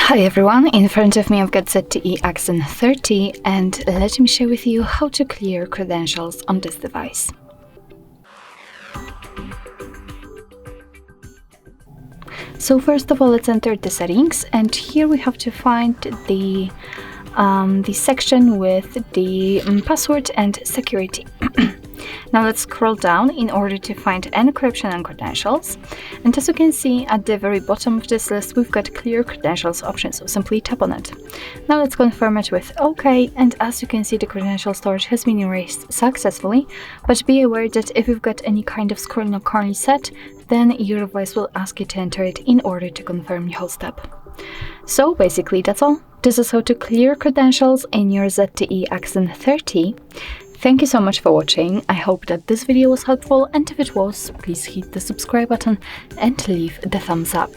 Hi everyone, in front of me I've got ZTE Axon 30 and let me share with you how to clear credentials on this device. So first of all, let's enter the settings, and here we have to find the section with the password and security. Now let's scroll down in order to find encryption and credentials. And as you can see at the very bottom of this list, we've got clear credentials option, so simply tap on it. Now let's confirm it with OK, and as you can see, the credential storage has been erased successfully, but be aware that if you've got any kind of scroll not currently set, then your device will ask you to enter it in order to confirm the whole step. So basically that's all. This is how to clear credentials in your ZTE Axon 30. Thank you so much for watching. I hope that this video was helpful, and if it was, please hit the subscribe button and leave the thumbs up.